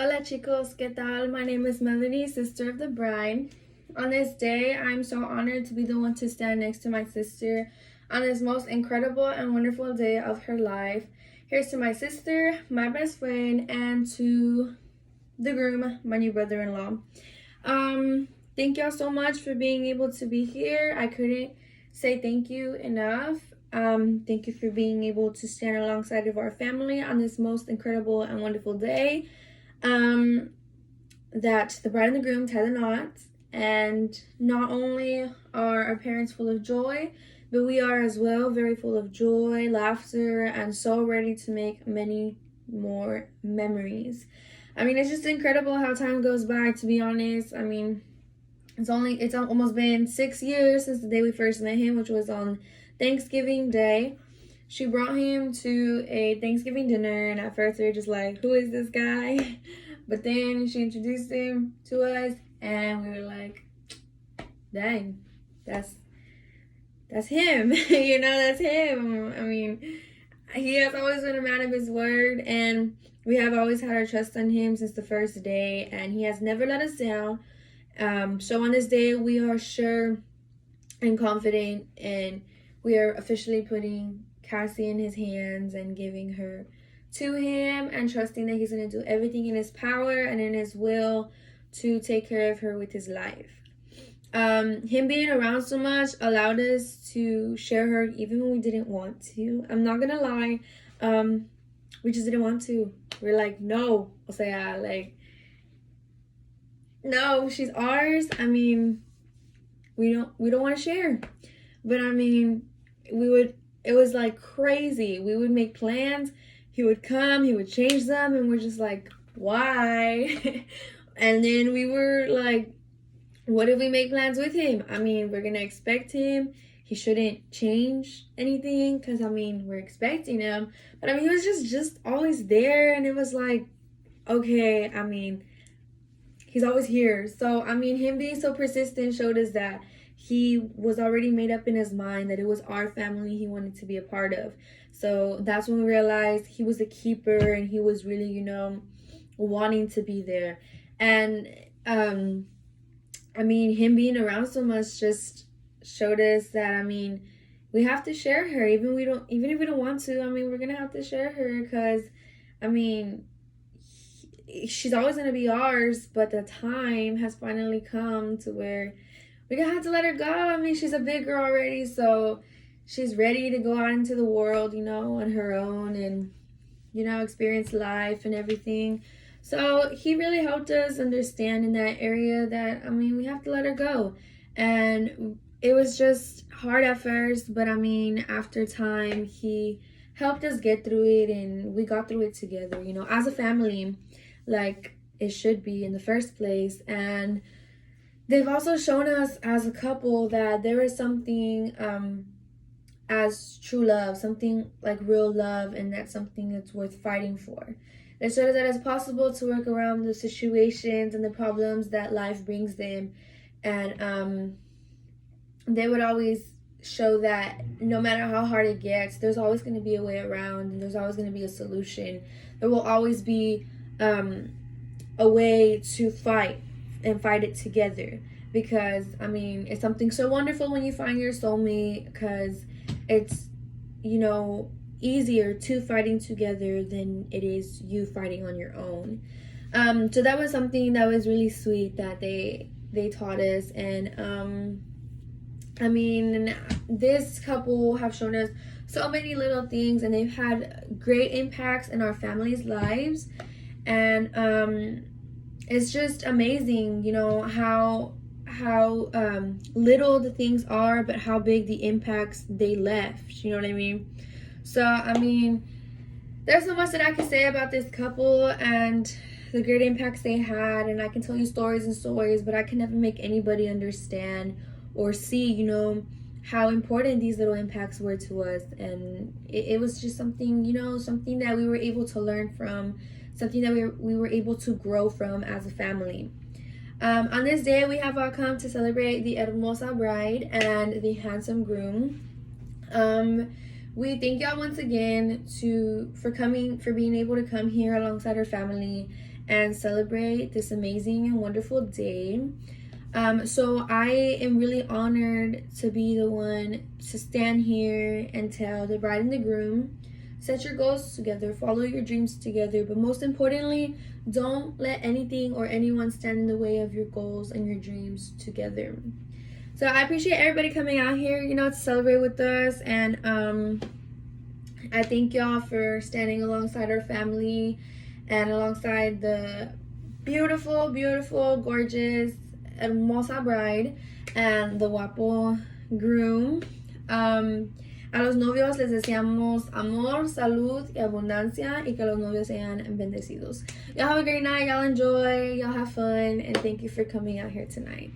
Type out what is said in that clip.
Hola chicos, ¿qué tal? My name is Melody, sister of the bride. On this day, I'm so honored to be the one to stand next to my sister on this most incredible and wonderful day of her life. Here's to my sister, my best friend, and to the groom, my new brother-in-law. Thank y'all so much for being able to be here. I couldn't say thank you enough. Thank you for being able to stand alongside of our family on this most incredible and wonderful day. That the bride and the groom tie the knots, and not only are our parents full of joy, but we are as well very full of joy, laughter, and so ready to make many more memories. I mean, it's just incredible how time goes by, to be honest. I mean, it's almost been 6 years since the day we first met him, which was on Thanksgiving Day. She brought him to a Thanksgiving dinner, and at first we were just like, who is this guy? But then she introduced him to us, and we were like, dang, that's him. That's him. I mean, he has always been a man of his word, and we have always had our trust on him since the first day, and he has never let us down. So on this day, we are sure and confident, and we are officially putting Cassie in his hands and giving her to him, and trusting that he's going to do everything in his power and in his will to take care of her with his life. Him being around so much allowed us to share her even when we didn't want to. I'm not gonna lie, we just didn't want to. We're like, no, no, she's ours. I mean, we don't want to share. But I mean, it was like crazy. We would make plans, he would come, he would change them, and we're just like, why? And then we were like, what if we make plans with him? I mean, we're gonna expect him. He shouldn't change anything, because I mean, we're expecting him. But I mean, he was just always there, and it was like, okay, I mean, he's always here. So I mean, him being so persistent showed us that he was already made up in his mind that it was our family he wanted to be a part of. So that's when we realized he was a keeper, and he was really, wanting to be there. And I mean, him being around so much just showed us that, I mean, we have to share her, even if we don't want to. I mean, we're gonna have to share her, because I mean, she's always gonna be ours, but the time has finally come to where we're gonna have to let her go. I mean, she's a big girl already, so she's ready to go out into the world, on her own, and experience life and everything. So he really helped us understand in that area that, I mean, we have to let her go. And it was just hard at first, but I mean, after time, he helped us get through it, and we got through it together, as a family, like it should be in the first place. And they've also shown us as a couple that there is something as true love, something like real love, and that's something that's worth fighting for. They showed us that it's possible to work around the situations and the problems that life brings them. And they would always show that no matter how hard it gets, there's always going to be a way around, and there's always going to be a solution. There will always be a way to fight, and fight it together. Because I mean, it's something so wonderful when you find your soulmate, because it's easier to fighting together than it is you fighting on your own. So that was something that was really sweet that they taught us. And I mean, this couple have shown us so many little things, and they've had great impacts in our family's lives. And it's just amazing, how little the things are, but how big the impacts they left. You know what I mean? So I mean, there's so much that I can say about this couple and the great impacts they had, and I can tell you stories and stories, but I can never make anybody understand or see, how important these little impacts were to us. And it was just something, something that we were able to learn from, something that we were able to grow from as a family. On this day, we have all come to celebrate the hermosa bride and the handsome groom. We thank y'all once again for being able to come here alongside our family and celebrate this amazing and wonderful day. So I am really honored to be the one to stand here and tell the bride and the groom, set your goals together, follow your dreams together, but most importantly, don't let anything or anyone stand in the way of your goals and your dreams together. So I appreciate everybody coming out here, to celebrate with us, and I thank y'all for standing alongside our family and alongside the beautiful, beautiful, gorgeous, hermosa bride and the guapo groom. A los novios les deseamos amor, salud y abundancia, y que los novios sean bendecidos. Y'all have a great night. Y'all enjoy. Y'all have fun. And thank you for coming out here tonight.